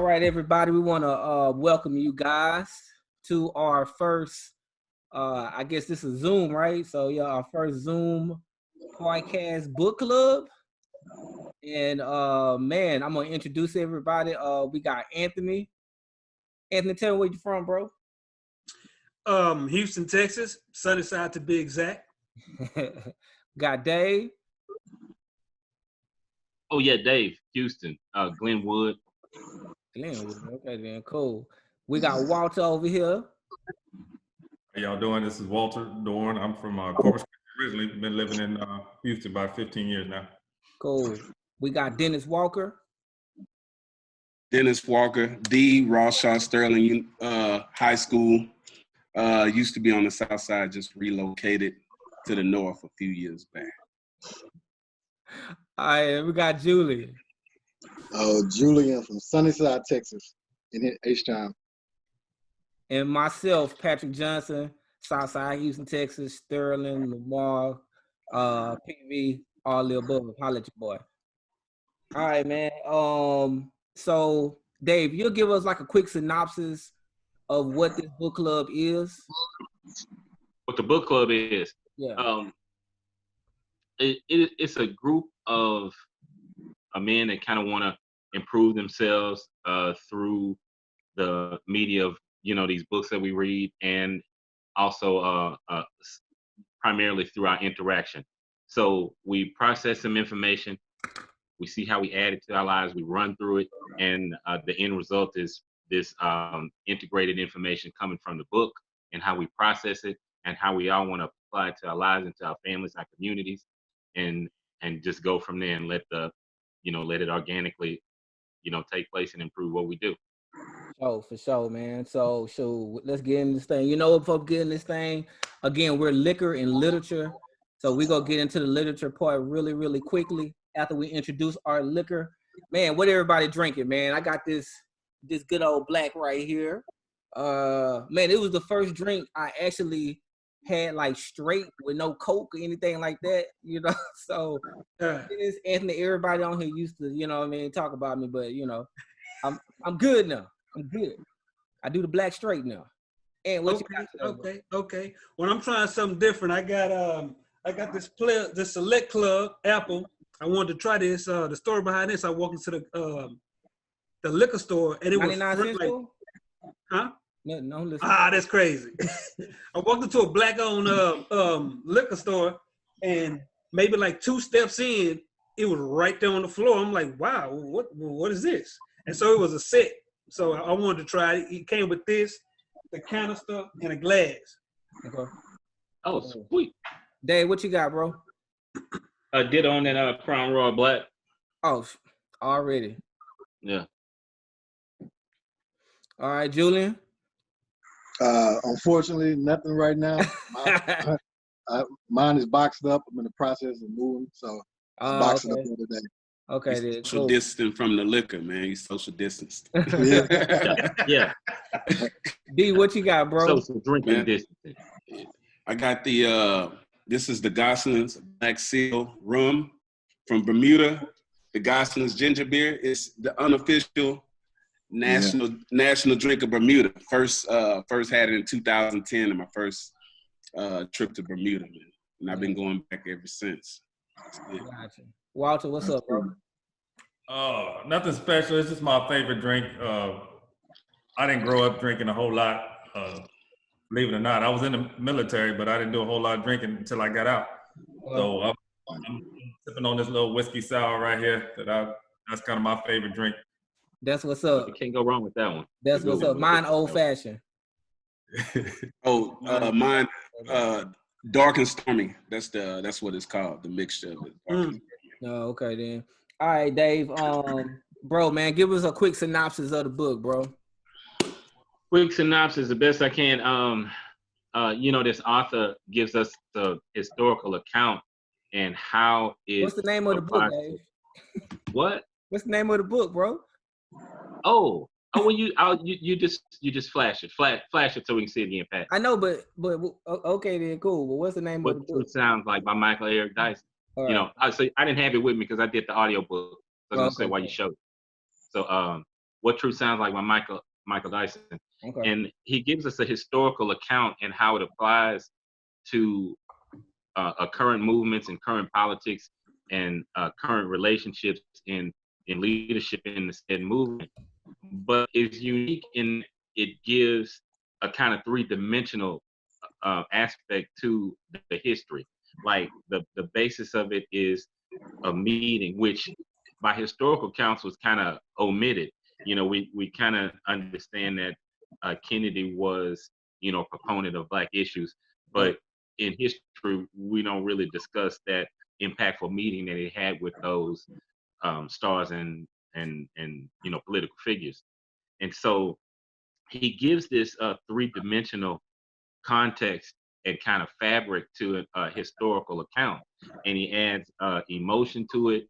right, everybody. We want to welcome you guys to our first. I guess this is Zoom, right? So yeah, our first Zoom podcast book club. And man, I'm gonna introduce everybody. We got Anthony. Anthony, tell me where you from, bro. Houston, Texas, Sunnyside to be exact. Got Dave. Oh yeah, Dave, Houston, Glenwood. Glenwood. Okay, then cool. We got Walter over here. How y'all doing? This is Walter Dorn. I'm from Corpus Christi originally. Been living in Houston about 15 years now. Cool. We got Dennis Walker. Dennis Walker, D. Rawshaw Sterling High School. Used to be on the south side, just relocated to the north a few years back. All right, we got Julian. Julian from Sunnyside, Texas, in H-Town. And myself, Patrick Johnson, Southside Houston, Texas, Sterling, Lamar, PV, all the above. Holla at your boy. All right, man. So Dave, you'll give us like a quick synopsis of what this book club is. What the book club is? Yeah. It's a group of men that kind of want to improve themselves through the media of these books that we read, and also primarily through our interaction. So we process some information, we see how we add it to our lives, we run through it, and the end result is this integrated information coming from the book, and how we process it, and how we all want to apply it to our lives and to our families, our communities, and just go from there and let it organically take place and improve what we do. Oh, for sure, man. So let's get in this thing. Before we get in this thing, again, we're liquor and literature. So we're going to get into the literature part really, really quickly after we introduce our liquor. Man, what everybody drinking, man? I got this good old black right here. Man, it was the first drink I actually had like straight with no Coke or anything like that, So it's Anthony, everybody on here used to, talk about me, but I'm good now. I'm good. I do the black straight now. And what okay. When I'm trying something different, I got this Select Club apple. I wanted to try this. The story behind this, I walked into the liquor store and it was like, huh? No, listen. That's crazy. I walked into a black-owned liquor store, and maybe like 2 steps in, it was right there on the floor. I'm like, wow, what is this? And so it was a set. So I wanted to try it. It came with this, the canister, and a glass. Okay. Oh, sweet. Dave, what you got, bro? I did on that Crown Royal Black. Oh, already. Yeah. All right, Julian. Unfortunately, nothing right now. Mine is boxed up. I'm in the process of moving, so I'm boxing up the other day. Okay, then. Social distance from the liquor, man. You social distanced. Yeah. D, what you got, bro? Social drinking distance. I got this is the Gosling's Black Seal Rum from Bermuda. The Gosling's Ginger Beer. It's the unofficial national drink of Bermuda. First had it in 2010 in my first trip to Bermuda, man. And I've been going back ever since. Gotcha. Walter, what's up, bro? Nothing special. It's just my favorite drink. I didn't grow up drinking a whole lot. Believe it or not, I was in the military, but I didn't do a whole lot of drinking until I got out. So I'm sipping on this little whiskey sour right here. That's kind of my favorite drink. That's what's up. You can't go wrong with that one. That's what's up. Mine old fashioned. Mine dark and stormy. That's what it's called. The mixture of it. Oh, okay then. All right, Dave. Bro, man, give us a quick synopsis of the book, bro. Quick synopsis, the best I can. This author gives us the historical account and how it. What's the name of the book, Dave? What? What's the name of the book, bro? Oh, well, you just flash it so we can see it again, Pat. I know, but okay then, cool. But what's the name of the book? It sounds like by Michael Eric Dyson. Right. I didn't have it with me because I did the audio book. I was gonna say why you showed it. So What Truth Sounds Like by Michael Dyson. Okay. And he gives us a historical account and how it applies to current movements and current politics and current relationships in leadership in the said movement. But it's unique in it gives a kind of three-dimensional aspect to the history. Like the basis of it is a meeting, which by historical counsel is kind of omitted. You know, we kind of understand that Kennedy was, you know, a proponent of Black issues, but in history, we don't really discuss that impactful meeting that he had with those stars and you know, political figures. And so he gives this three-dimensional context and kind of fabric to a historical account, and he adds emotion to it,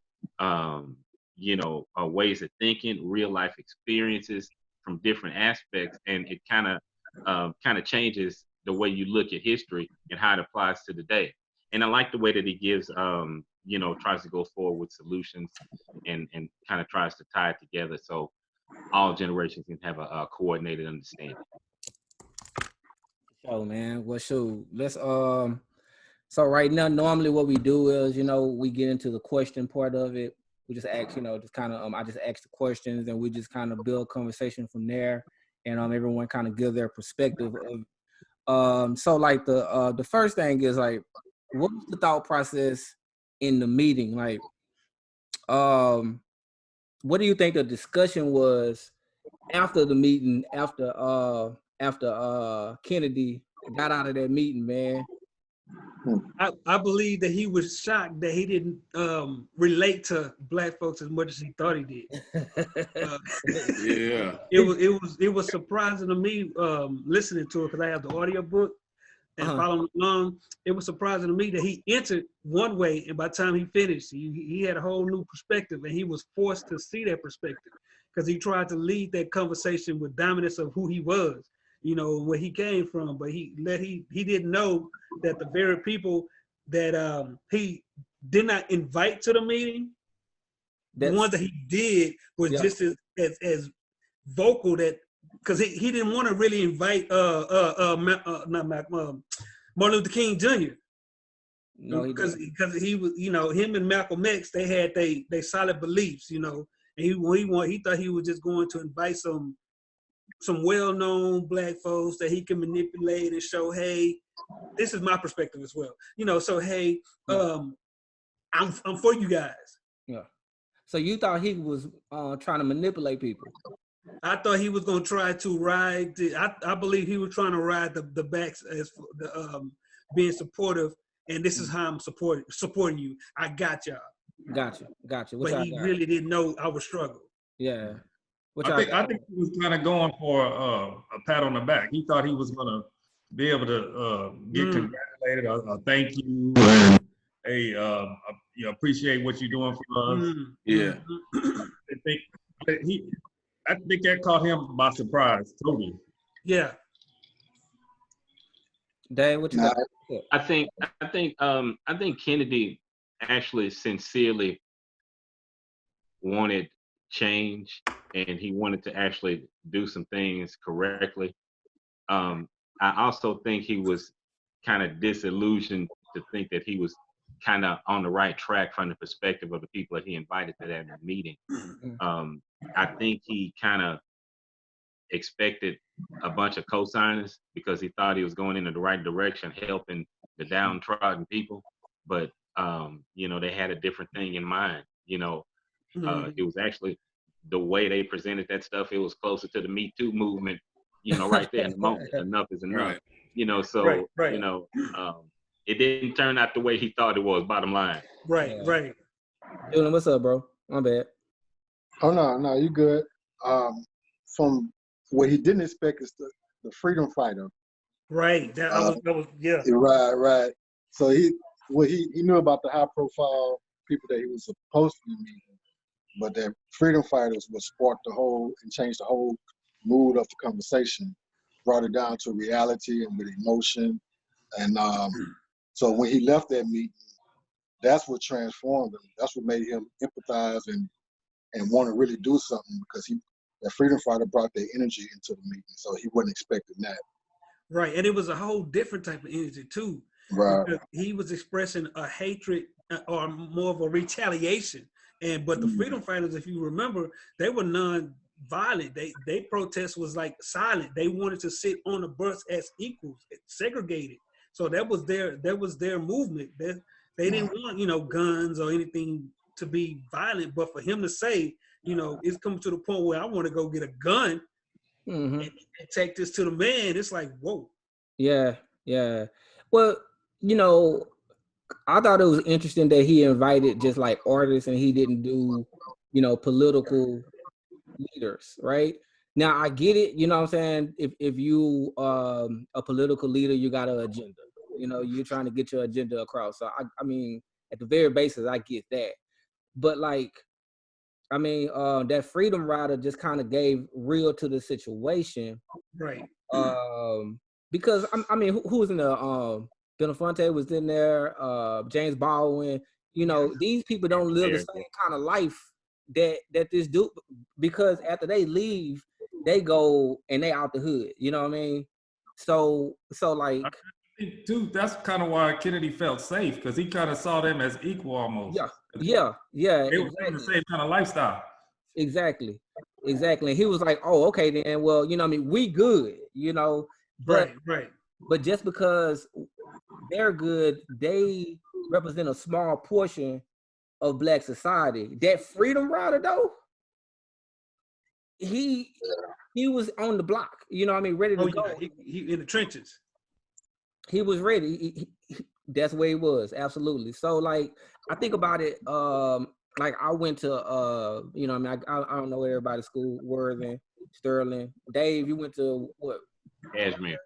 you know, ways of thinking, real life experiences from different aspects, and it kind of changes the way you look at history and how it applies to today. And I like the way that he gives, you know, tries to go forward with solutions and kind of tries to tie it together so all generations can have a coordinated understanding. So man, well, shoot, let's so right now, normally what we do is, you know, we get into the question part of it. We just ask, you know, just kind of I just ask the questions and we just kind of build conversation from there, and everyone kind of give their perspective of so like the first thing is like, what was the thought process in the meeting? Like what do you think the discussion was after the meeting, after Kennedy got out of that meeting, man? I believe that he was shocked that he didn't relate to Black folks as much as he thought he did. Yeah. It was surprising to me listening to it because I have the audio book and following along. It was surprising to me that he entered one way, and by the time he finished, he had a whole new perspective, and he was forced to see that perspective because he tried to lead that conversation with dominance of who he was, you know, where he came from. But he didn't know that the very people that he did not invite to the meeting, the ones that he did was just as vocal that, because he didn't want to really invite Martin Luther King Jr. No, because he was, you know, him and Malcolm X, they had they solid beliefs, you know, and he thought he was just going to invite some well-known Black folks that he can manipulate and show, hey, this is my perspective as well, you know. So hey, I'm for you guys. Yeah. So you thought he was trying to manipulate people? I thought he was going to try to ride. I believe he was trying to ride the backs as the being supportive, and this is how I'm supporting you. I got y'all. Gotcha. But he really didn't know I was struggling. Yeah. I think he was kind of going for a pat on the back. He thought he was going to be able to get congratulated or thank you. And, hey, you appreciate what you're doing for us. Yeah. I think that caught him by surprise, totally. Yeah. Dave, what you got? I think Kennedy actually sincerely wanted change, and he wanted to actually do some things correctly. I also think he was kind of disillusioned to think that he was kind of on the right track from the perspective of the people that he invited to that meeting. I think he kind of expected a bunch of co-signers because he thought he was going in the right direction, helping the downtrodden people. But, you know, they had a different thing in mind. You know, it was actually the way they presented that stuff. It was closer to the Me Too movement, you know, right there in the moment. Enough is enough. Right. You know, so, you know, it didn't turn out the way he thought it was, bottom line. Right. Dylan, what's up, bro? My bad. Oh, no, you good. From what he didn't expect is the freedom fighter. Right. That was yeah. Right. So he knew about the high profile people that he was supposed to be meeting, but that freedom fighters would spark the whole and change the whole mood of the conversation, brought it down to reality and with emotion. And so when he left that meeting, that's what transformed him. That's what made him empathize and want to really do something, because that freedom fighter brought their energy into the meeting, so he wasn't expecting that. Right, and it was a whole different type of energy too. Right. Because he was expressing a hatred or more of a retaliation. But the freedom fighters, if you remember, they were non-violent. They protest was like silent. They wanted to sit on the bus as equals, segregated. So that was their movement. They didn't want, guns or anything to be violent. But for him to say, it's coming to the point where I want to go get a gun and take this to the man, it's like, whoa. Yeah. Well, I thought it was interesting that he invited just like artists and he didn't do, political leaders, right? Now I get it, you know what I'm saying? If you a political leader, you got an agenda. You're trying to get your agenda across. So I mean, at the very basis, I get that. But like, I mean, that Freedom Rider just kind of gave real to the situation. Right. Because I mean, who was in the Belafonte was in there, James Baldwin. These people don't live the same kind of life that this dude, because after they leave, they go and they out the hood. You know what I mean? So like, dude, that's kind of why Kennedy felt safe, because he kind of saw them as equal almost. Yeah. They were the same kind of lifestyle. Exactly. And he was like, oh, okay, then. Well, I mean, we good. But right. But just because they're good, they represent a small portion of Black society. That Freedom Rider, though, he was on the block. You know what I mean? Ready to go. Yeah. He in the trenches. He was ready. That's where he was. Absolutely. So, like, I think about it. Like, I went to, I don't know everybody's school. Worthing, Sterling, Dave. You went to what? Cashmere.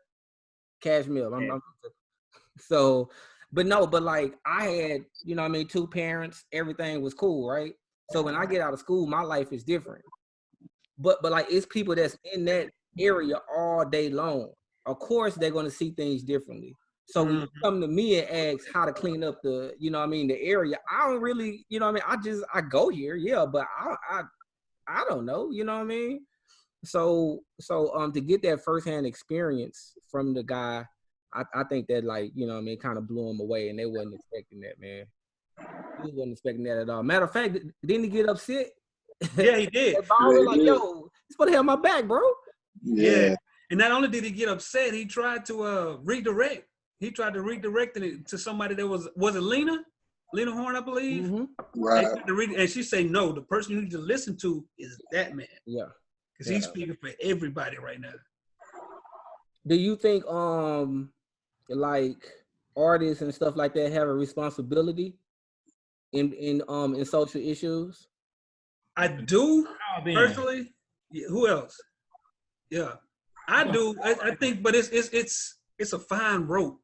So, but like I had, two parents, everything was cool, right? So when I get out of school, my life is different. But like it's people that's in that area all day long. Of course, they're going to see things differently. So when you come to me and ask how to clean up the, the area, I don't really, I go here, yeah, but I don't know, you know what I mean? So to get that firsthand experience from the guy, I think that, like, kind of blew him away, and they wasn't expecting that, man. He wasn't expecting that at all. Matter of fact, didn't he get upset? Yeah, he did. Was like, yo, you're supposed to have my back, bro. Yeah. And not only did he get upset, he tried to redirect. He tried to redirect it to somebody that was it Lena Horne, I believe. Right. And she said, no, the person you need to listen to is that man. Yeah. Because he's speaking for everybody right now. Do you think like artists and stuff like that have a responsibility in social issues? I do personally. Yeah, who else? Yeah, I do. I think, but it's a fine rope.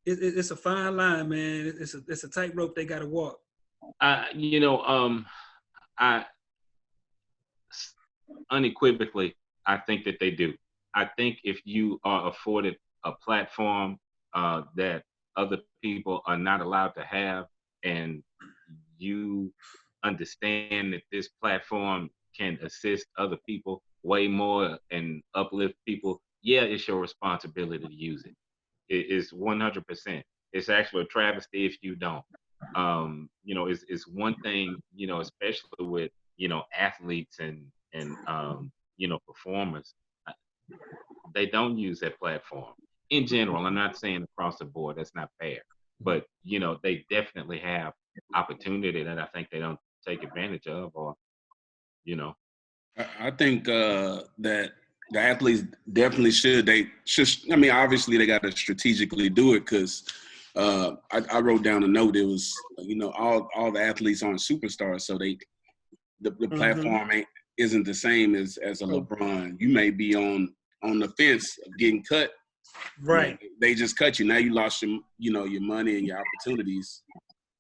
It's a fine line, man. It's a tight rope they got to walk. I unequivocally, I think that they do. I think if you are afforded a platform that other people are not allowed to have, and you understand that this platform can assist other people way more and uplift people, yeah, it's your responsibility to use it. It's 100%. It's actually a travesty if you don't. It's one thing, especially with, athletes and performers. They don't use that platform in general. I'm not saying across the board, that's not fair, but they definitely have opportunity that I think they don't take advantage of, or I think that the athletes definitely should. They should. I mean, obviously they got to strategically do it, because I wrote down a note. It was all the athletes aren't superstars, so the platform isn't the same as a LeBron. You may be on the fence of getting cut. Right. They just cut you. Now you lost your money and your opportunities.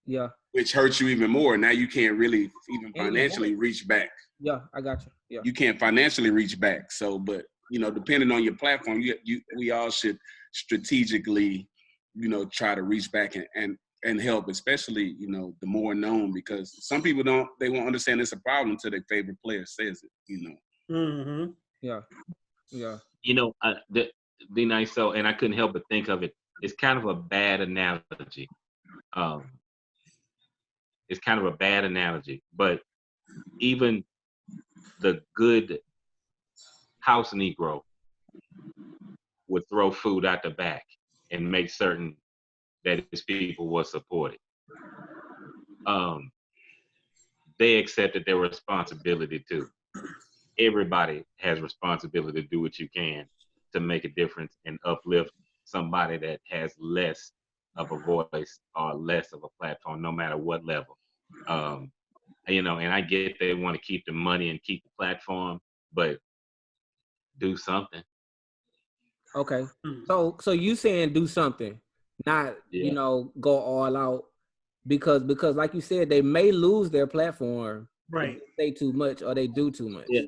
Yeah. Which hurts you even more. Now you can't really even financially reach back. Yeah, I got you. Yeah. You can't financially reach back. So, but depending on your platform, we all should strategically, try to reach back and and help, especially, you know, the more known, because some people they won't understand it's a problem until their favorite player says it, you know. Mm-hmm. Yeah. You know, be nice. So, and I couldn't help but think of it. It's kind of a bad analogy. It's kind of a bad analogy, but even the good house Negro would throw food out the back and make certain that his people were supported. They accepted their responsibility too. Everybody has responsibility to do what you can to make a difference and uplift somebody that has less of a voice or less of a platform, no matter what level. You know, and I get they want to keep the money and keep the platform, but do something. Okay. So you saying do something, not Yeah. go all out, because like you said, they may lose their platform Right. if they say too much or they do too much. Yeah.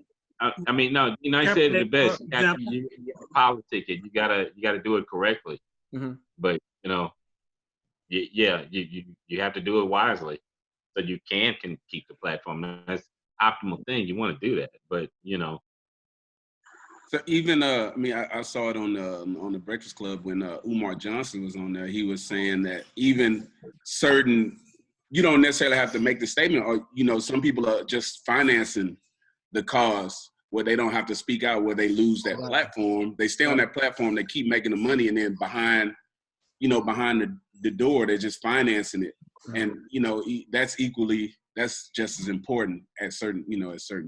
I mean, no, I said it the best. You got to politic it. You gotta do it correctly. Mm-hmm. But you have to do it wisely so you can keep the platform. That's the optimal thing. You want to do that, but So even I mean, I saw it on the Breakfast Club when Umar Johnson was on there. He was saying that even certain, you don't necessarily have to make the statement, or you know, some people are just financing the cause where they don't have to speak out, where they lose that platform. They stay on that platform, they keep making the money, and then behind the door, they're just financing it. And you know, that's just as important at certain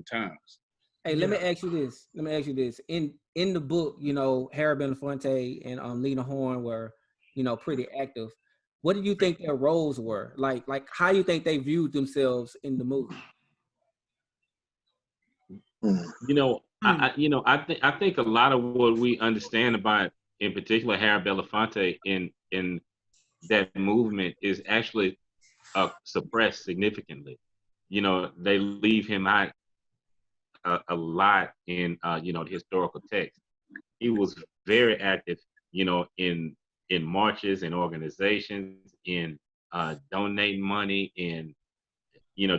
times. Hey, let me ask you this. In the book, Harry Belafonte and Lena Horne were, pretty active. What do you think their roles were? Like how you think they viewed themselves in the movie? I think a lot of what we understand about, in particular, Harry Belafonte in that movement is actually suppressed significantly. They leave him out a lot in the historical text. He was very active, in marches and organizations, in donating money, in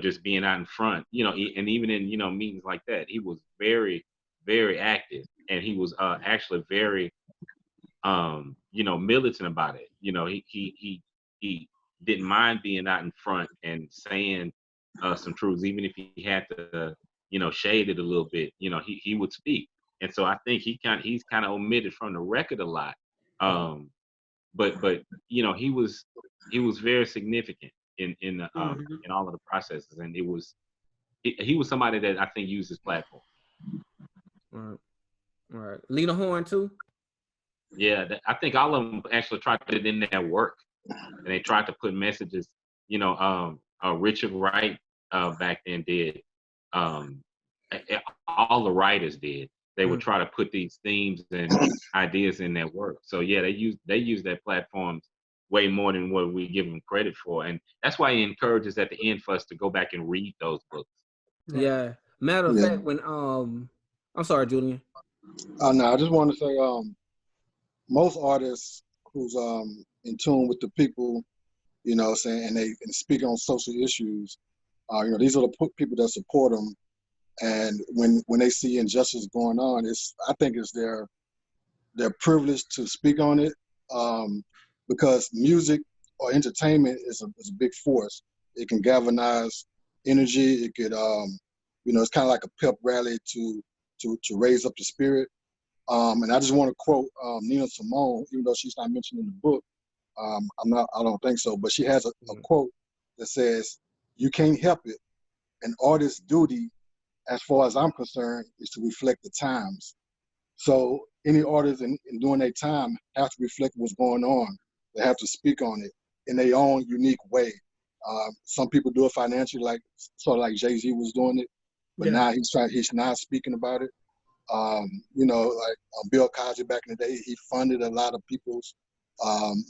just being out in front, and even in meetings like that. He was very, very active, and he was actually very militant about it. He didn't mind being out in front and saying some truths, even if he had to shade it a little bit. He would speak. And so I think he's kind of omitted from the record a lot. But he was very significant in all of the processes, and he was somebody that I think used his platform. All right. Lena Horne too. Yeah, I think all of them actually tried to put it in their work, and they tried to put messages. Richard Wright back then did. All the writers did. They would try to put these themes and ideas in their work. So yeah, they use their platforms way more than what we give them credit for, and that's why he encourages at the end for us to go back and read those books. Yeah. Matter of fact, when I'm sorry, Julian. No, I just want to say, most artists who's in tune with the people, saying, and they speak on social issues, these are the people that support them. And when they see injustice going on, I think it's their privilege to speak on it, because music or entertainment is a big force. It can galvanize energy. It could, it's kind of like a pep rally to raise up the spirit. And I just want to quote Nina Simone, even though she's not mentioned in the book. I don't think so, but she has a quote that says, "You can't help it. An artist's duty, as far as I'm concerned, is to reflect the times." So any artists in doing their time have to reflect what's going on. They have to speak on it in their own unique way. Some people do it financially, like Jay-Z was doing it, but now he's not speaking about it. Bill Cosby back in the day, he funded a lot of people's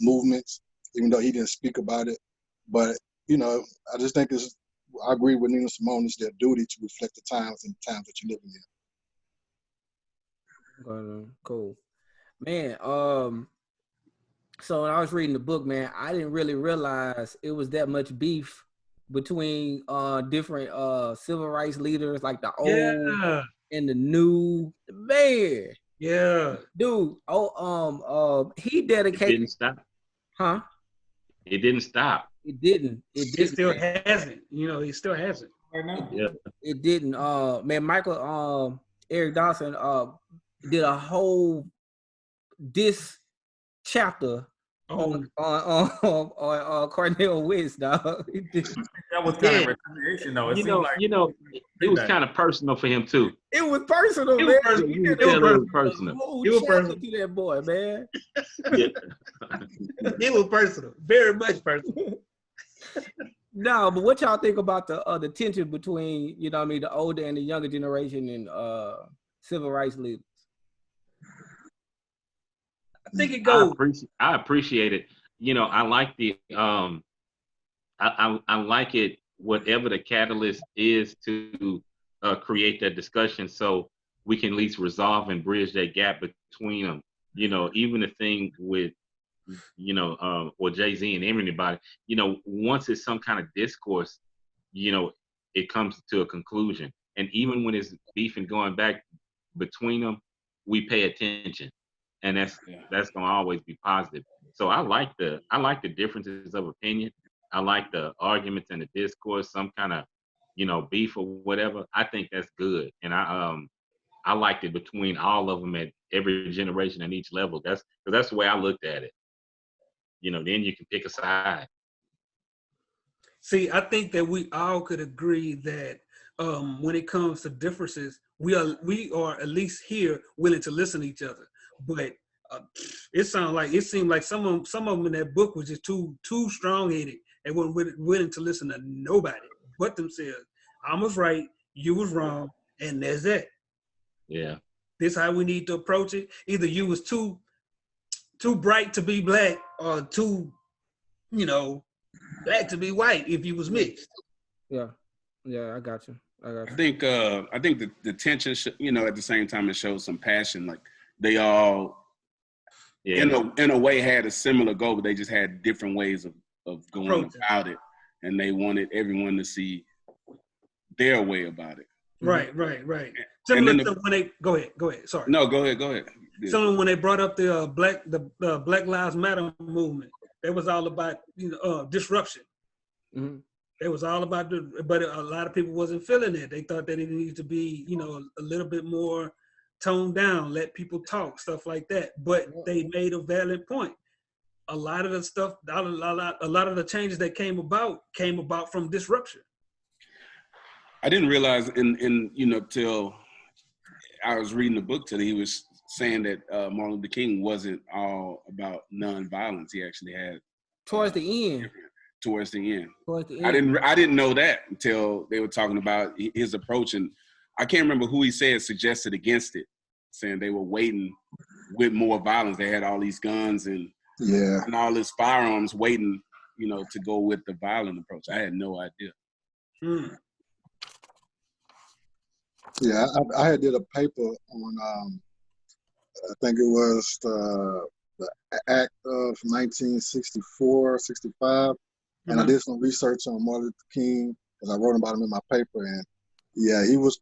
movements, even though he didn't speak about it. But I just think I agree with Nina Simone. It's their duty to reflect the times and the times that you're living in. Cool, man. So when I was reading the book, man, I didn't really realize it was that much beef between different civil rights leaders, like the old Yeah. and the new. Man, Yeah. dude, he It dedicated, didn't stop. huh? It didn't stop. It didn't. It It didn't. still hasn't. It still hasn't. Right now. Yeah. It didn't. Man, Eric Dawson did a whole diss chapter Oh, on Cornel West, dog. He did. That was kind of Yeah. retaliation, though. It You seemed know, like it was kind of personal for him too. It was personal, It man. was personal. He You did could tell it was a personal. whole It was chapter personal. to that boy, man. Yeah. it was personal. Very much personal. No, but what y'all think about the tension between, the older and the younger generation and civil rights leaders? I think it goes. I appreciate it. I like the I like it, whatever the catalyst is to create that discussion, so we can at least resolve and bridge that gap between them. Even the thing with or Jay-Z and everybody, once it's some kind of discourse, it comes to a conclusion. And even when it's beef and going back between them, we pay attention, and that's gonna always be positive. So I like the differences of opinion. I like the arguments and the discourse, some kind of beef or whatever. I think that's good, and I liked it between all of them at every generation and each level. That's the way I looked at it. Then you can pick a side. See, I think that we all could agree that when it comes to differences, we are at least here willing to listen to each other. But it seemed like some of them in that book was just too strong-headed and weren't willing to listen to nobody but themselves. I was right, you was wrong, and there's that. Yeah. This is how we need to approach it. Either you was too bright to be black, or too, black to be white if you was mixed. Yeah, I got you. I think the tension, at the same time it shows some passion. Like they all, in a way, had a similar goal, but they just had different ways of going about it, and they wanted everyone to see their way about it. Right. Similar to when they go ahead. Sorry. No, go ahead. Similar when they brought up the Black Lives Matter movement. It was all about disruption. Mm-hmm. It was all about but a lot of people wasn't feeling it. They thought that it needed to be a little bit more toned down, let people talk, stuff like that. But they made a valid point. A lot of the stuff, a lot of the changes that came about from disruption. I didn't realize till I was reading the book today, he was saying that Martin Luther King wasn't all about nonviolence. He actually had towards the end. I didn't know that until they were talking about his approach, and I can't remember who he said suggested against it, saying they were waiting with more violence. They had all these guns and all these firearms waiting, to go with the violent approach. I had no idea. Yeah, I had did a paper on, I think it was the Act of 1964, 65. And I did some research on Martin Luther King, because I wrote about him in my paper. And yeah, he was,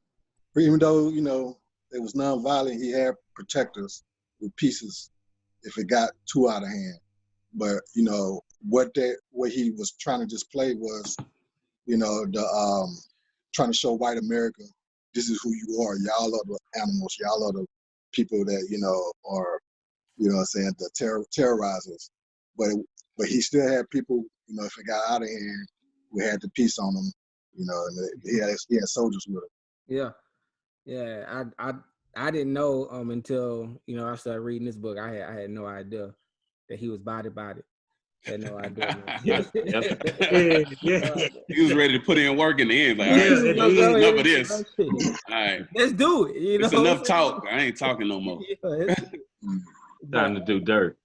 even though, it was nonviolent, he had protectors with pieces if it got too out of hand. But, what he was trying to display was, trying to show white America, this is who you are. Y'all are the animals. Y'all are the people that, are, the terrorizers. But he still had people, if it got out of hand, we had the peace on them, and he had soldiers with him. Yeah. I didn't know until I started reading this book. I had no idea that he was body. Had no idea. Yeah. He was ready to put in work in the end. Like, all right, enough of this. All right, let's do it. It's enough talk. I ain't talking no more. Time to do dirt.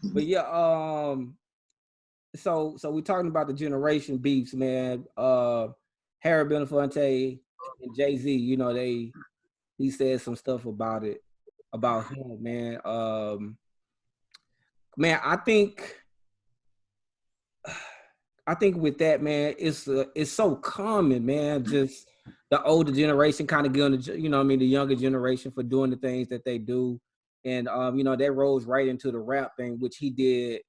But yeah, so we're talking about the generation beefs, man. Harry Belafonte and Jay-Z, he said some stuff about it. about him, man. Man, I think with that, man, it's so common, man. Just the older generation kind of getting the, you know what I mean, the younger generation for doing the things that they do. And you know, that rolls right into the rap thing, which he did.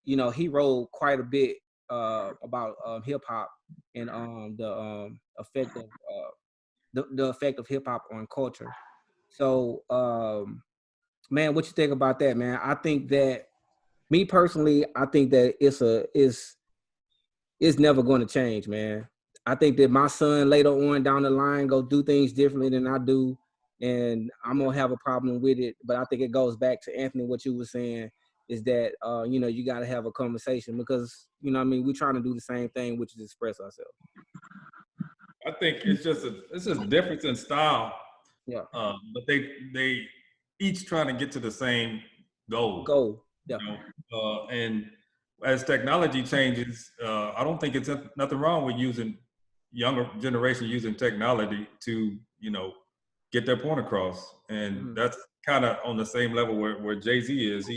You know, he wrote quite a bit about hip hop and the effect of the effect of hip hop on culture. So man, what you think about that, man? I think that, me personally, I think that it's never going to change, man. I think that my son later on down the line go do things differently than I do, and I'm gonna have a problem with it. But I think it goes back to Anthony, what you were saying is that you know, you got to have a conversation, because you know what I mean, we're trying to do the same thing, which is express ourselves. I think it's just a difference in style, Yeah. but they each trying to get to the same goal. Go. Yeah. You know? And as technology changes, I don't think it's nothing wrong with using younger generation using technology to, you know, get their point across. And that's kind of on the same level where Jay-Z is.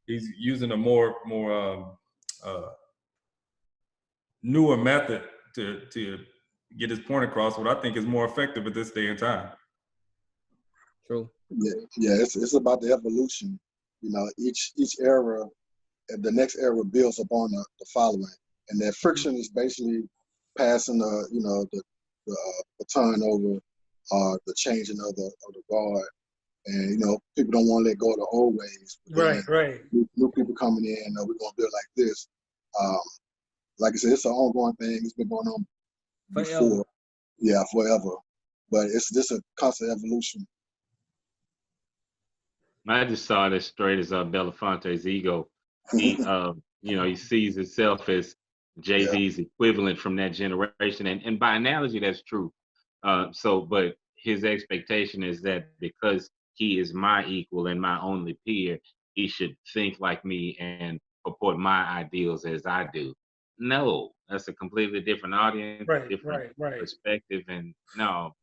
He's using a more newer method to get his point across, what I think is more effective at this day and time. True. Yeah, it's about the evolution. You know, each era, the next era builds upon the following, and that friction is basically passing the baton over, the changing of the guard, and you know, people don't want to let go of the old ways. Right. New people coming in, we're gonna build like this. Like I said, it's an ongoing thing. It's been going on before, Forever. yeah, forever. But it's just a constant evolution. I just saw it as straight as Belafonte's ego. He, you know, he sees himself as Jay-Z's equivalent from that generation, and by analogy, that's true. But his expectation is that because he is my equal and my only peer, he should think like me and purport my ideals as I do. No, that's a completely different audience, different perspective, and no,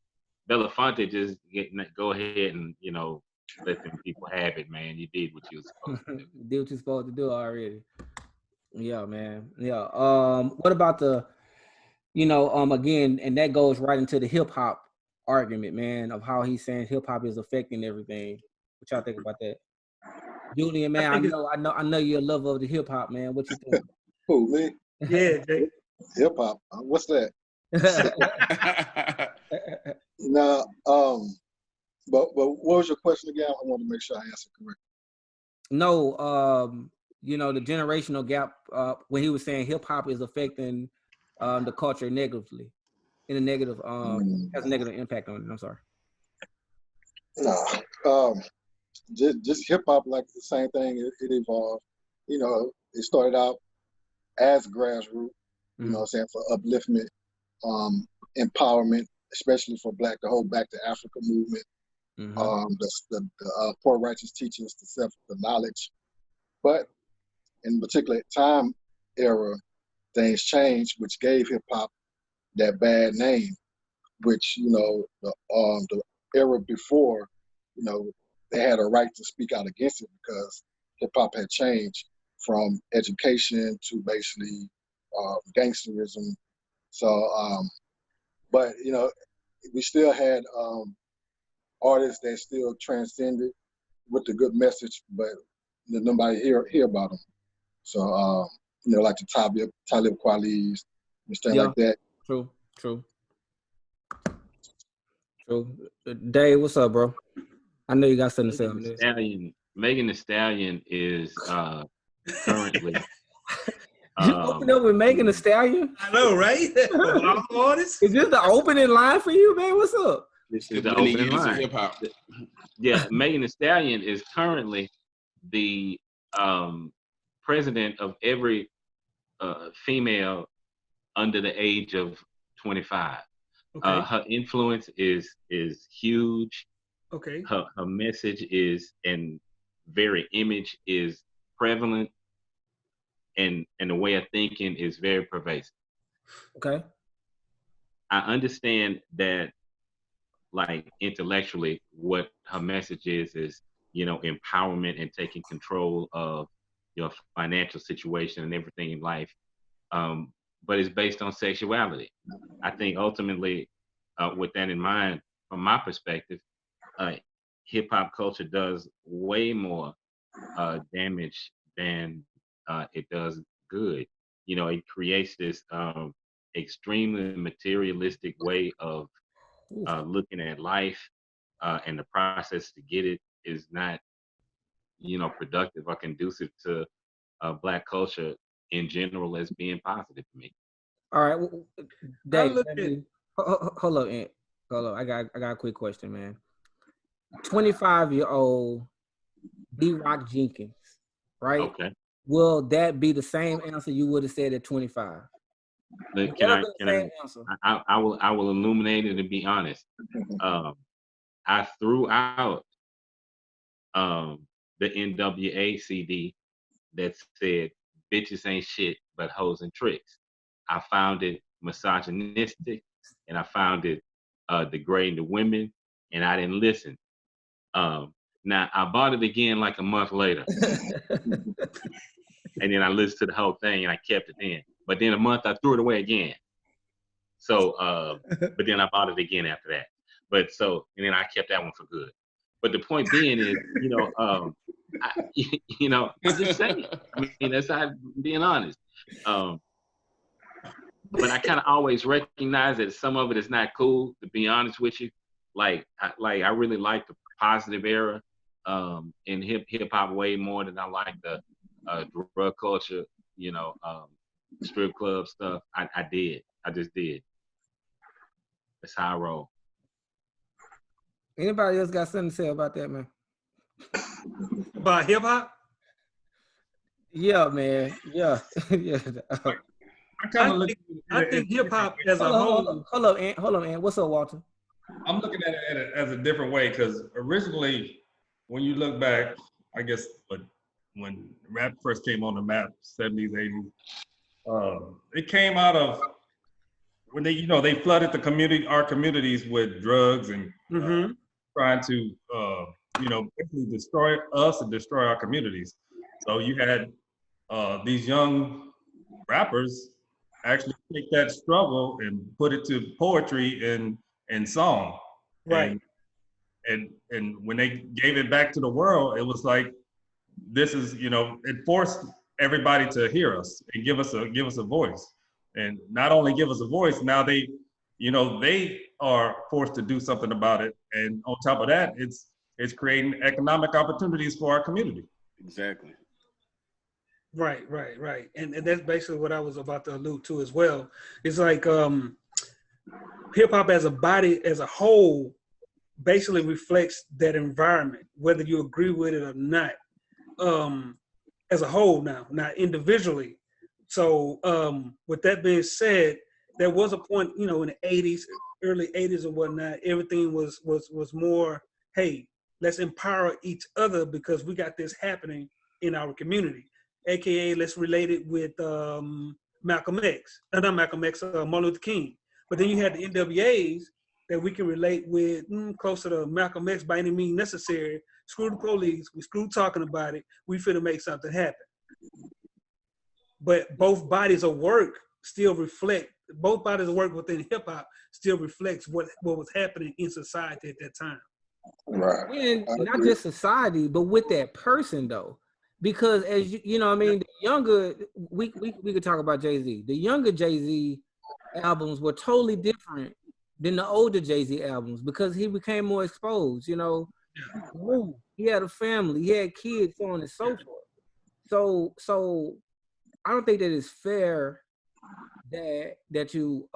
Belafonte just go ahead and, you know, let them people have it, man. You did what you were supposed to do. Did what you're supposed to do already. Yeah, man. Yeah. What about the, you know, again, and that goes right into the hip hop argument, man, of how he's saying hip hop is affecting everything. What y'all think about that? Julian, man, I know you're a lover of the hip hop, man. What you think? Who, me? Yeah, Jay. Hip hop. What's that? Now, but what was your question again? I want to make sure I answer correctly. No, you know, the generational gap, when he was saying hip hop is affecting the culture negatively, in a negative, has a negative impact on it. I'm sorry. No, just hip hop, like the same thing. It evolved. You know, it started out as grassroots. You know what I'm saying, for upliftment, empowerment, especially for Black, the whole Back to Africa movement. The poor righteous teachers, the knowledge. But in particular time era, things changed, which gave hip hop that bad name. Which, you know, the era before, you know, they had a right to speak out against it because hip hop had changed from education to basically gangsterism. So, but you know, we still had artists that still transcended with the good message, but nobody hear about them. So, you know, like the Talib Kweli's and stuff like that. True. Dave, what's up, bro? I know you got something to say. Megan Thee Stallion is currently. You open up with Megan Thee Stallion? I know, right? Is this the opening line for you, man? What's up? This is the opening line. Hip-hop. Yeah, Megan Thee Stallion is currently the president of every female under the age of 25. Okay. Her influence is huge. Okay. Her message is, and very image is prevalent, and the way of thinking is very pervasive. Okay. I understand that like intellectually, what her message is, you know, empowerment and taking control of your financial situation and everything in life. But it's based on sexuality. I think ultimately, with that in mind, from my perspective, hip hop culture does way more damage than it does good. You know, it creates this extremely materialistic way of looking at life, and the process to get it is not, you know, productive or conducive to Black culture in general as being positive for me. All right, well, I Dave. look at Hold up, Ant. Hold up. I got a quick question, man. 25-year-old D-Rock Jenkins, right? Okay. Will that be the same answer you would have said at 25? Look, Can I? Same answer. I will illuminate it and be honest. I threw out the NWA CD that said bitches ain't shit but hoes and tricks. I found it misogynistic, and I found it degrading to women, and I didn't listen. Now I bought it again like a month later, and then I listened to the whole thing and I kept it in. But then a month I threw it away again. So, but then I bought it again after that. And then I kept that one for good. But the point being is, you know, you know, I'm just saying. I mean, that's not being honest. But I kind of always recognize that some of it is not cool. To be honest with you, I really like the positive era in hip hop way more than I like the drug culture, you know, strip club stuff. I just did. That's how I roll. Anybody else got something to say about that, man? about hip hop. Yeah, man. Yeah. Yeah. I think hip hop as a whole. Hold up, Ant. What's up, Walter? I'm looking at it as a different way, because originally, when you look back, I guess, when rap first came on the map, 70s, 80s, it came out of when they flooded our communities with drugs and trying to basically destroy us and destroy our communities. So you had these young rappers actually take that struggle and put it to poetry and song. Right. And when they gave it back to the world, it was like, this is, it forced everybody to hear us and give us a voice. And not only give us a voice, now they are forced to do something about it. And on top of that, it's creating economic opportunities for our community. Exactly. Right. And that's basically what I was about to allude to as well. It's like hip hop as a body, as a whole, basically reflects that environment, whether you agree with it or not, as a whole now, not individually. So with that being said, there was a point, in the 80s, early 80s or whatnot, everything was more, hey, let's empower each other because we got this happening in our community. AKA, let's relate it with Malcolm X. Not Malcolm X, Martin Luther King. But then you had the NWAs that we can relate with closer to Malcolm X by any means necessary. Screw the police. We screw talking about it. We finna make something happen. But both bodies of work still reflect, both bodies of work within hip hop still reflects what was happening in society at that time. Right. And not just society, but with that person though. Because as you know, the younger, we could talk about Jay-Z. The younger Jay-Z albums were totally different than the older Jay-Z albums because he became more exposed, He had a family, he had kids, so on and so forth. So I don't think that it's fair that you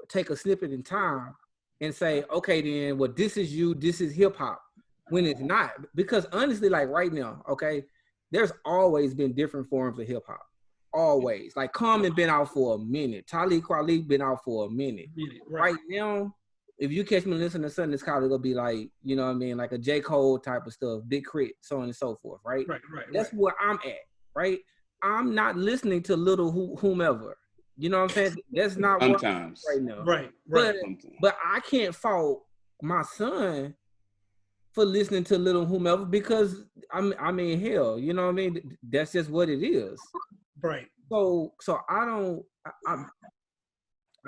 take a snippet in time and say, okay, then, well, this is you, this is hip hop, when it's not. Because honestly, like right now, okay, there's always been different forms of hip hop. Always. Like Common been out for a minute. Talib Kweli been out for a minute. Right now, if you catch me listening to something that's called, it'll be like, like a J. Cole type of stuff, Big Crit, so on and so forth, right? Right. That's where I'm at, right? I'm not listening to little whomever. You know what I'm saying? That's not sometimes right now. Right. But I can't fault my son for listening to Little Whomever because I mean, hell, you know what I mean? That's just what it is. Right. So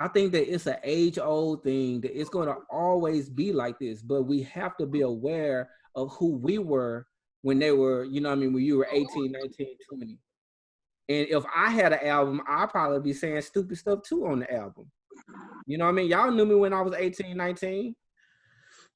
I think that it's an age-old thing that it's going to always be like this, but we have to be aware of who we were when they were, you know what I mean, when you were 18, 19, 20. And if I had an album, I'd probably be saying stupid stuff too on the album. You know what I mean? Y'all knew me when I was 18, 19.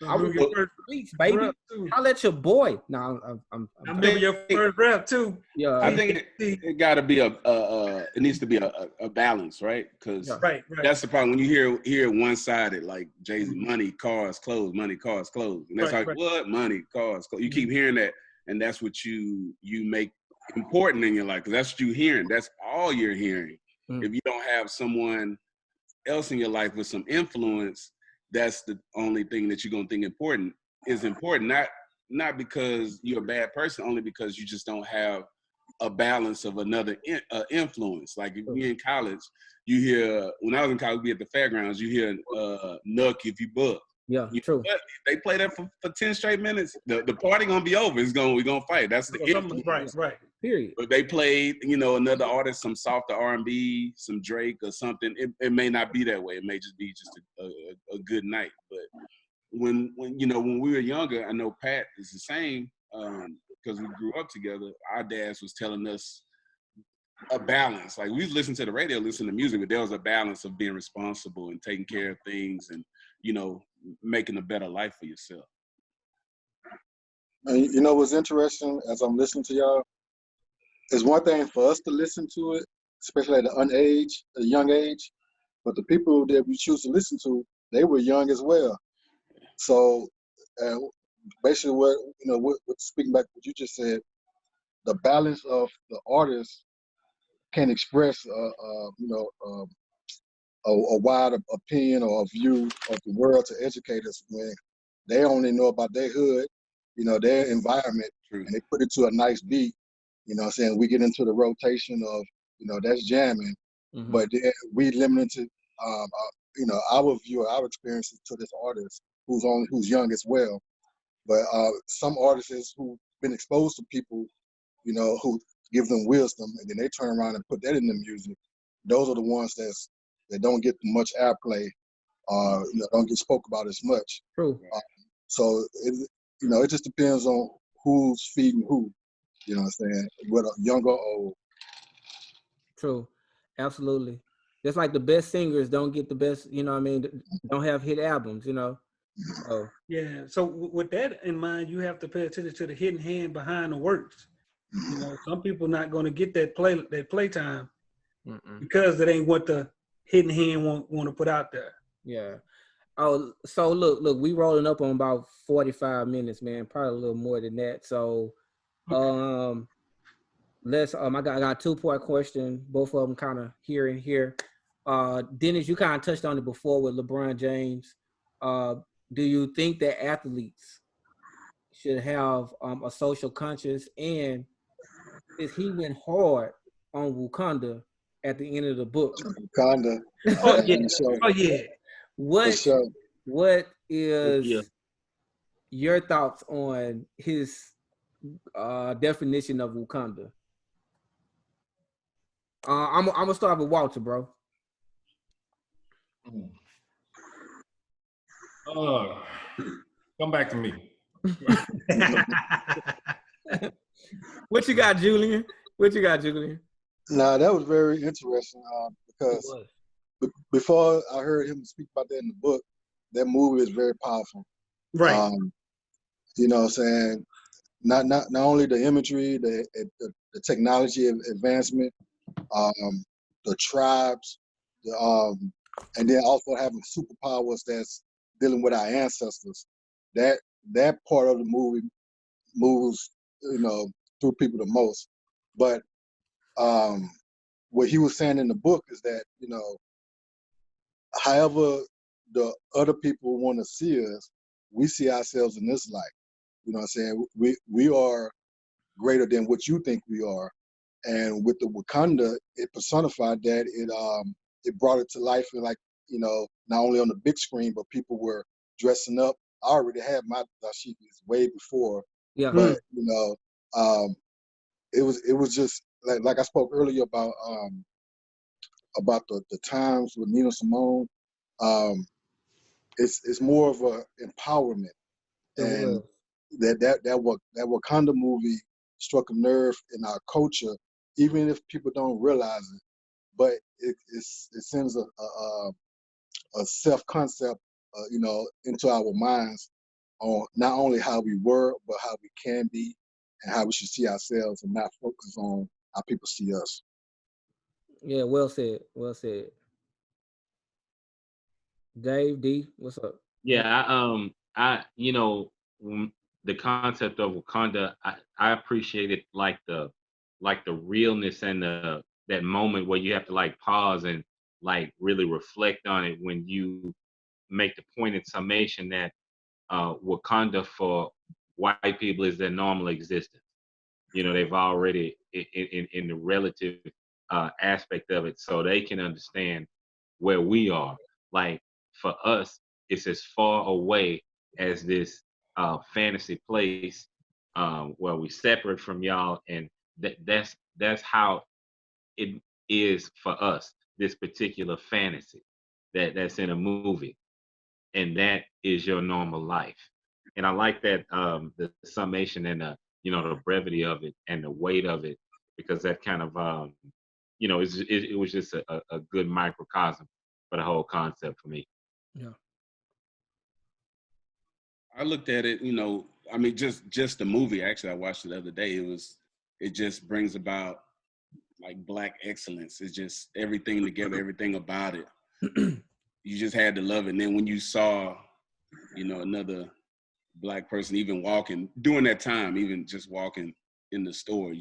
I was your first streets, baby. rap too. I'll let your boy. No, I'm I remember your first rap too. Yeah, I think it got to be it needs to be a balance, right? Because right. that's the problem. When you hear one-sided, like Jay-Z, money, cars, clothes, money, cars, clothes. And that's what? Money, cars, clothes. You keep hearing that, and that's what you make important in your life, because that's what you're hearing. That's all you're hearing. If you don't have someone else in your life with some influence, that's the only thing that you're going to think is important. Not because you're a bad person, only because you just don't have a balance of another influence. Like if you're in college, you hear, when I was in college, we at the fairgrounds, you hear Nuck If You Buck. Yeah, true. They play that for 10 straight minutes. The party gonna be over. We're gonna fight. That's the influence. Right. Period. But they played, another artist, some softer R&B, some Drake or something. It may not be that way. It may just be just a good night. But when we were younger, I know Pat is the same, because we grew up together. Our dads was telling us a balance. Like, we listened to the radio, listen to music, but there was a balance of being responsible and taking care of things and, making a better life for yourself. And what's interesting as I'm listening to y'all, it's one thing for us to listen to it, especially at a young age, but the people that we choose to listen to, they were young as well. So basically what speaking back to what you just said, the balance of the artist can express a wide opinion or a view of the world to educate us when they only know about their hood, their environment, and they put it to a nice beat. Saying we get into the rotation of, that's jamming, but then we limited to, our view, our experiences to this artist who's young as well. But some artists who've been exposed to people, who give them wisdom, and then they turn around and put that in the music. Those are the ones that don't get much airplay, don't get spoke about as much. True. So it just depends on who's feeding who. You know what I'm saying? Whether young or old. True. Absolutely. Just like the best singers don't get the best, don't have hit albums, So. Yeah. So with that in mind, you have to pay attention to the hidden hand behind the works. Some people not going to get that playtime because it ain't what the hidden hand want to put out there. Yeah. Oh, so look, we rolling up on about 45 minutes, man. Probably a little more than that. So, let's. I got a 2-part question. Both of them kind of here and here. Dennis, you kind of touched on it before with LeBron James. Do you think that athletes should have a social conscience? And is he went hard on Wakanda at the end of the book? Wakanda. Oh yeah. What is your thoughts on his definition of Wakanda? I'm gonna start with Walter, bro. Come back to me. What you got, Julian? Nah, that was very interesting because before I heard him speak about that in the book, that movie is very powerful. Right. You know what I'm saying? Not only the imagery, the technology advancement, the tribes, and then also having superpowers that's dealing with our ancestors. That part of the movie moves, through people the most. But what he was saying in the book is that, however the other people want to see us, we see ourselves in this light. You know what I'm saying? We are greater than what you think we are. And with the Wakanda, it personified that. It brought it to life, like, not only on the big screen, but people were dressing up I already had my dashikis way before, Yeah. but you know, it was just like I spoke earlier about the times with Nina Simone. It's more of a empowerment, It and was. that Wakanda movie struck a nerve in our culture, even if people don't realize it. But it sends a self concept, you know, into our minds on not only how we were, but how we can be, and how we should see ourselves, and not focus on how people see us. Yeah, well said. Well said. Dave D, what's up? Yeah, you know, the concept of Wakanda, I appreciate it like the realness and that moment where you have to like pause and like really reflect on it when you make the pointed summation that Wakanda for white people is their normal existence. You know, they've already in the relative aspect of it, so they can understand where we are. Like for us, it's as far away as this fantasy place where we separate from y'all, and that's how it is for us. This particular fantasy that's in a movie, and that is your normal life. And I like that the summation and the the brevity of it and the weight of it, because that kind of it was just a good microcosm for the whole concept for me. Yeah. I looked at it, you know, I mean, just the movie. Actually, I watched it the other day. It just brings about like Black excellence. It's just everything together, everything about it. You just had to love it. And then when you saw, you know, another Black person even walking during that time, even just walking in the store, it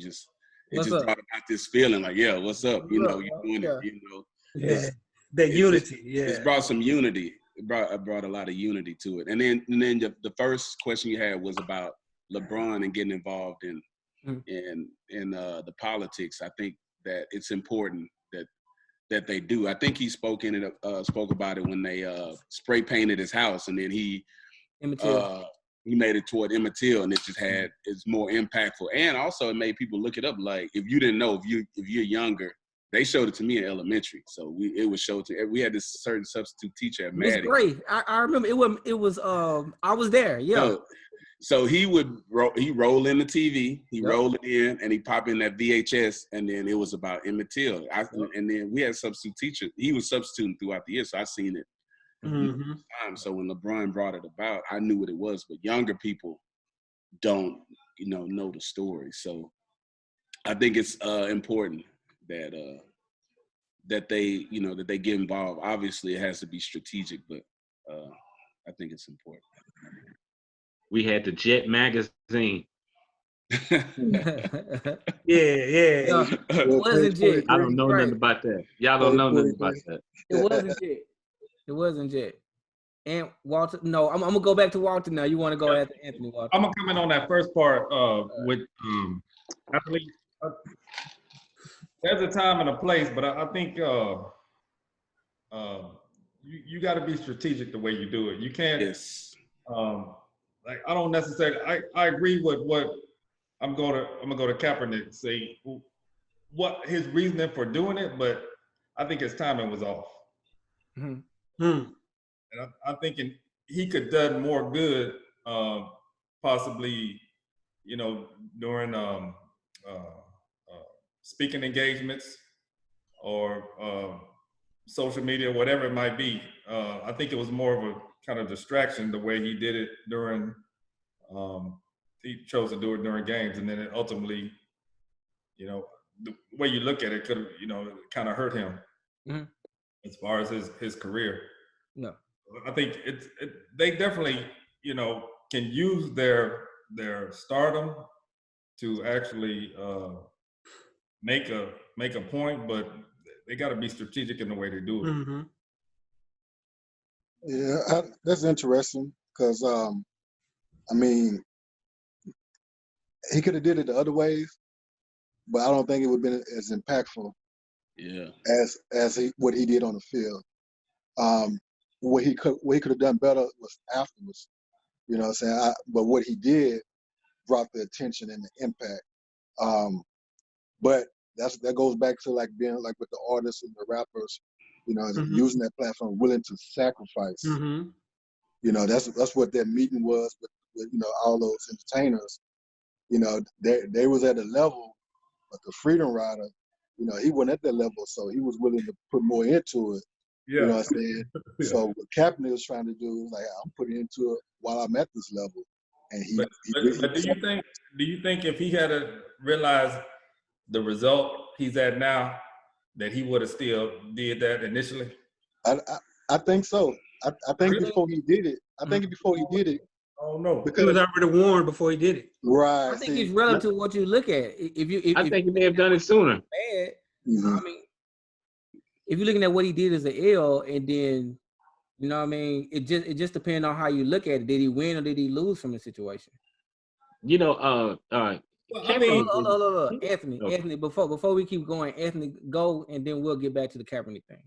What's just up? brought about this feeling like, yeah, what's up? You What's know, up, you're bro? doing Yeah. it. You know, Yeah, that unity. it's Yeah. brought some unity. It brought a lot of unity to it. And then the first question you had was about LeBron and getting involved in the politics. I think that it's important that they do. I think he spoke about it when they spray painted his house, and then he made it toward Emmett Till, and it just it's more impactful. And also it made people look it up. Like if you didn't know, if you're younger, they showed it to me in elementary. So it was showed to. We had this certain substitute teacher at Miss Maddie. Gray. I remember it was I was there. Yeah. So he roll in the TV, roll it in, and he pop in that VHS, and then it was about Emmett Till. And then we had a substitute teacher. He was substituting throughout the year, so I seen it. So when LeBron brought it about, I knew what it was. But younger people don't, know the story. So I think it's important that that they get involved. Obviously, it has to be strategic, but I think it's important. We had the Jet magazine. Yeah. It wasn't Jet. I don't know nothing about that. Y'all don't know nothing about that. It wasn't Jet. It wasn't Jet. And Walter, no, I'm gonna go back to Walter now. You want to go after Anthony, Walter? I'm gonna come in on that first part with athletes. There's a time and a place, but I think you got to be strategic the way you do it. You can't. Yes. Like I don't necessarily. I agree with what I'm gonna go to Kaepernick say what his reasoning for doing it, but I think his timing was off. And I'm thinking he could have done more good, possibly, during speaking engagements or social media, whatever it might be. I think it was more of a kind of distraction the way he did it during. He chose to do it during games, and then it ultimately, the way you look at it could have, kind of hurt him as far as his career. No. I think they definitely, can use their stardom to actually make a point, but they got to be strategic in the way they do it. Yeah, that's interesting because I mean, he could have did it the other ways, but I don't think it would have been as impactful. Yeah. As what he did on the field. What he could have done better was afterwards. You know what I'm saying? But what he did brought the attention and the impact. But that goes back to like being like with the artists and the rappers, you know, using that platform, willing to sacrifice. You know, that's what that meeting was with you know, all those entertainers. You know, they was at a level, but the Freedom Rider, you know, he wasn't at that level, so he was willing to put more into it. Yeah. You know what I'm saying? Yeah. So what Kaepernick was trying to do is like, I'm putting into it while I'm at this level. And But do you think if he had realized the result he's at now, that he would have still did that initially? I think so. I think Really? before he did it, Oh no, He was already warned before he did it. right. I think it's relative to what you look at. I think he may have done it sooner. Bad, I mean, if you're looking at what he did as an L, and then, you know what I mean, it just depends on how you look at it. Did he win or did he lose from the situation? You know, Well, I mean, hold on. Anthony, before we keep going, Anthony, go, and then we'll get back to the Kaepernick thing.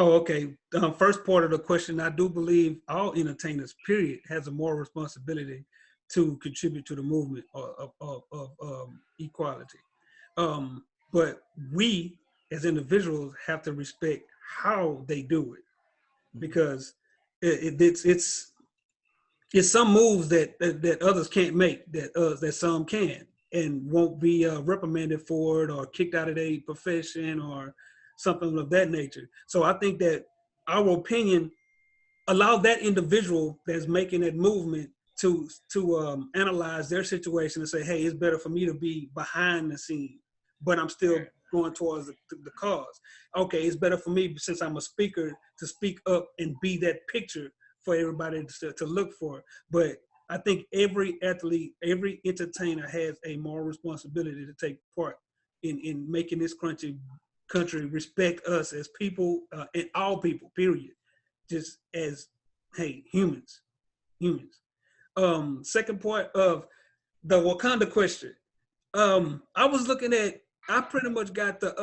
Oh, okay. First part of the question, I do believe all entertainers, period, has a moral responsibility to contribute to the movement of equality. But we, as individuals, have to respect how they do it, because it's some moves that others can't make that some can, and won't be reprimanded for it or kicked out of their profession or something of that nature. So I think that our opinion allow that individual that's making that movement to analyze their situation and say, hey, it's better for me to be behind the scene, but I'm still going towards the cause. Okay, it's better for me, since I'm a speaker, to speak up and be that picture for everybody to look for. But I think every athlete, every entertainer has a moral responsibility to take part in making this country respect us as people, and all people, period. Just as, hey, humans. Second part of the Wakanda question. I was looking at, I pretty much got the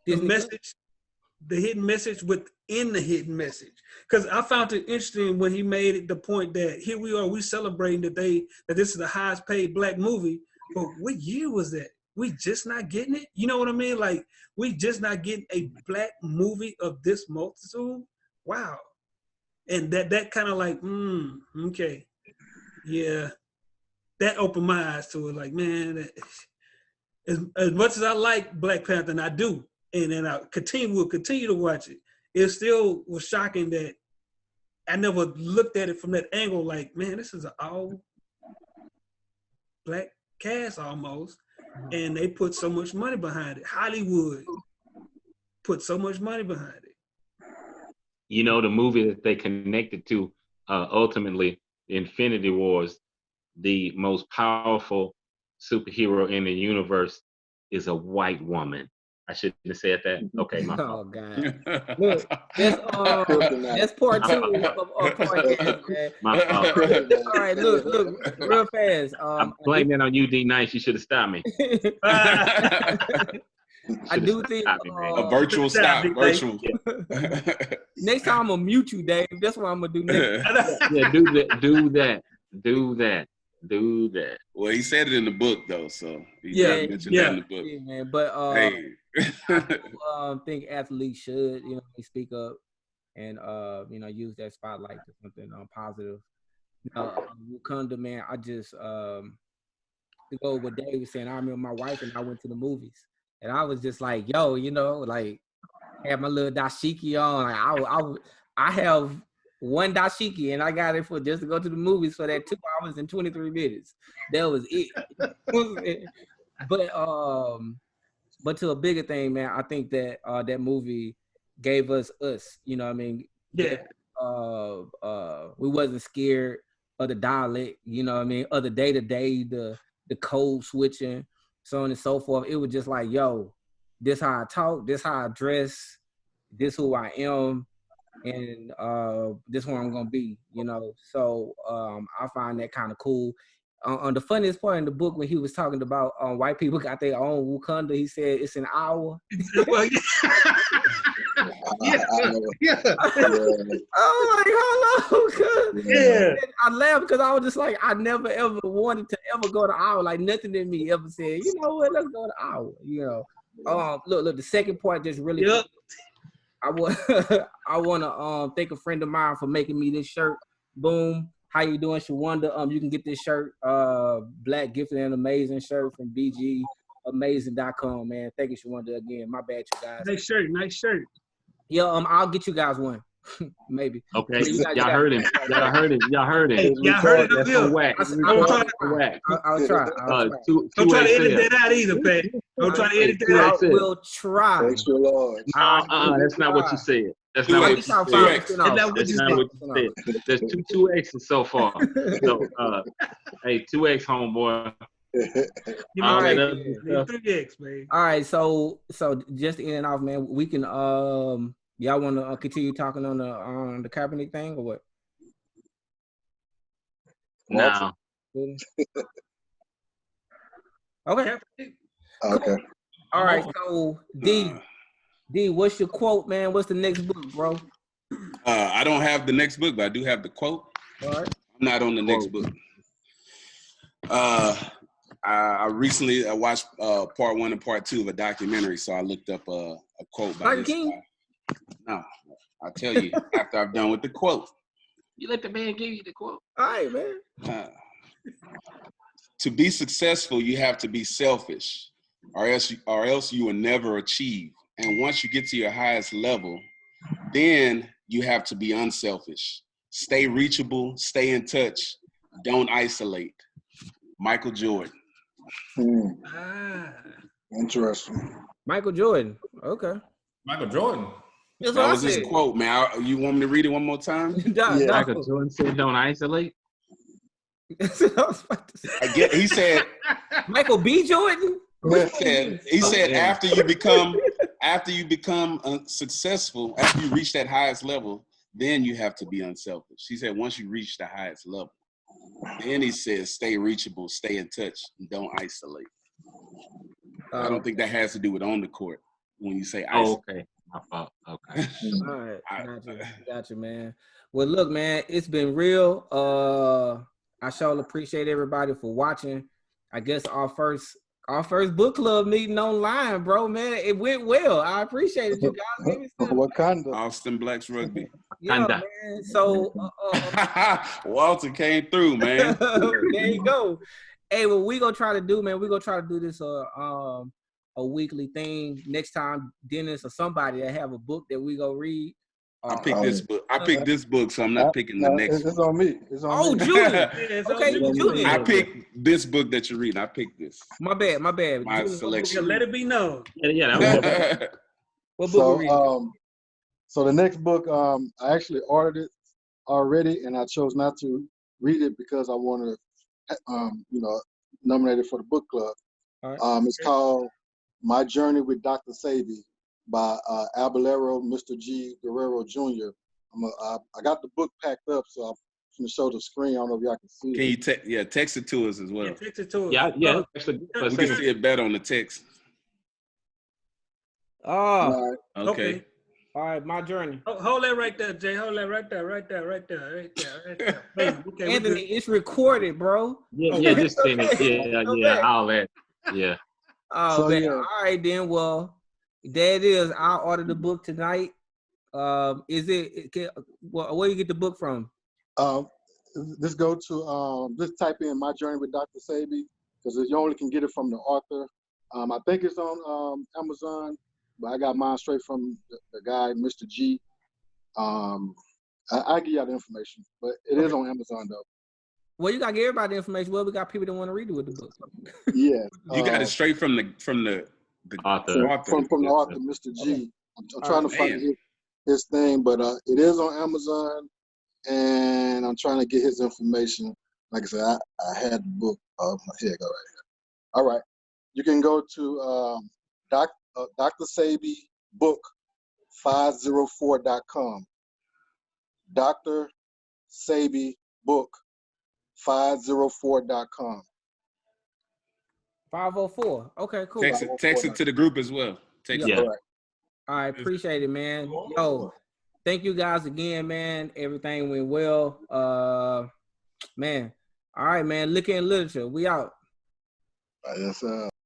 message, the hidden message within the hidden message. Because I found it interesting when he made it the point that here we are, we celebrating that this is the highest paid Black movie. But what year was that? We just not getting it? You know what I mean? Like, we just not getting a Black movie of this multitude? Wow. And that kind of like, okay. Yeah. That opened my eyes to it. Like, man, as much as I like Black Panther, and I do, and then I will continue to watch it, it still was shocking that I never looked at it from that angle. Like, man, this is an all Black cast almost, and they put so much money behind it. Hollywood put so much money behind it. You know, the movie that they connected to, ultimately, Infinity Wars, the most powerful superhero in the universe is a white woman. I shouldn't have said that. Okay, my fault. Oh God! Look, that's part 2 of podcast, man. My fault. All right, look, real fast. I'm blaming it on you, D Nice. You should have stopped me. I do think a virtual stop. Virtual. Next time I'm gonna mute you, Dave. That's what I'm gonna do next. Yeah, do that. Well, he said it in the book though, so he mentioned that in the book. Yeah, man. But Hey. I think athletes should, speak up and use that spotlight to something positive. Wakanda, man, I just to go with what Dave was saying. I remember my wife and I went to the movies, and I was just like, yo, like had my little dashiki on. Like I have one dashiki, and I got it for just to go to the movies for that 2 hours and 23 minutes. That was it. But to a bigger thing, man, I think that that movie gave us. You know what I mean? Yeah. We wasn't scared of the dialect. You know what I mean? Of the day to day, the code switching, so on and so forth. It was just like, yo, this how I talk, this how I dress, this who I am, and this who I'm gonna be. So I find that kind of cool. on the funniest part in the book when he was talking about white people got their own Wakanda, he said it's an hour. Well, yeah. Yeah. Oh, like, hold on, cuz. Yeah. I laughed because I was just like, I never ever wanted to ever go to hour. Like nothing in me ever said, you know what, let's go to hour. You know, look, the second part just really. Yep. I want I want to thank a friend of mine for making me this shirt. Boom. How you doing, Shawanda? You can get this shirt, Black Gifted and Amazing shirt from bgamazing.com, man. Thank you, Shawanda, again. My bad, you guys. Nice shirt. Yeah, I'll get you guys one. Maybe. Okay, You guys y'all heard him. Y'all heard it. Y'all heard it. Y'all heard it That's up some here. whack. I'll Whack. try. Don't try to edit that out either, Pat. Don't try to edit that I out. will try. Thanks your Lord. That's not what you said. That's not what you said. That's not what That's you not what you said. There's two X's so far. So, hey, 2X, homeboy. You All know, right. 3X, man. All right, so just in and off, man. We can y'all want to continue talking on the Kaepernick thing or what? No. Okay. Okay. All right. So D, what's your quote, man? What's the next book, bro? I don't have the next book, but I do have the quote. All right. I'm not on the next book. I recently watched part 1 and part 2 of a documentary, so I looked up a quote by this King? guy. No, I'll tell you after I've done with the quote. You let the man give you the quote. All right, man. To be successful, you have to be selfish, or else you will never achieve. And once you get to your highest level, then you have to be unselfish. Stay reachable, stay in touch, don't isolate. Michael Jordan. Interesting. Michael Jordan. Okay. Michael Jordan. That's That what was I his said. quote, man. You want me to read it one more time? Yeah. Michael Jordan said, "Don't isolate." That's what I was about to say. He said. Michael B. Jordan. He said after you become successful, after you reach that highest level, then you have to be unselfish. He said once you reach the highest level, then he says stay reachable, stay in touch, and don't isolate. I don't think that has to do with on the court when you say isolate. Oh, okay. My fault. Okay. All right. Gotcha, man. Well, look, man, it's been real. I sure appreciate everybody for watching. I guess our first book club meeting online, bro, man. It went well. I appreciate it, you guys. Wakanda. Austin Blacks Rugby. Yeah, man. So Walter came through, man. there you go. Hey, what we gonna try to do, man? We're gonna try to do this a weekly thing. Next time, Dennis or somebody that have a book that we go read. I picked this book. I picked this book, so I'm not picking the next. It's on me. It's on me. Julian. It's Okay, on Julian. I picked this book that you're reading. I picked this. My bad. My Julian, selection. Let it be known. Yeah. That was what book we reading? So the next book, I actually ordered it already, and I chose not to read it because I want to, nominate it for the book club. All right. It's called My Journey with Dr. Sabi by Abelero Mr. G. Guerrero Jr. I got the book packed up, so I'm going to show the screen. I don't know if y'all can see it. Can you text it to us as well? Yeah, text it to us. Yeah. Actually, We can see it better on the text. All right. Okay. All right, My Journey. Hold that right there, Jay. Hold that right there. Bam. Okay, Anthony, it's recorded, bro. Yeah, just send it. Yeah, all that. Yeah. Oh, So, man. yeah. All right, then. Well, there it is. I'll order the book tonight. Where do you get the book from? Just go to, just type in My Journey with Dr. Sabi, because you only can get it from the author. I think it's on Amazon, but I got mine straight from the guy, Mr. G. I'll give you the information, but it is on Amazon, though. Well, you got to give everybody the information. Well, we got people that want to read it with the book. Yeah. You got it straight from the author. From the author, Mr. G. I'm trying to find his thing, but it is on Amazon, and I'm trying to get his information. Like I said, I had the book. Here you go, right here. All right. You can go to Dr. Sabi Book 504.com. Dr. Sabi Book 504.com. 504. Okay, cool. Text it to the group as well. Text Yeah. it. Correct. All right, appreciate it, man. Yo, thank you guys again, man. Everything went well. Man. All right, man. Liquor and literature. We out. Yes, sir.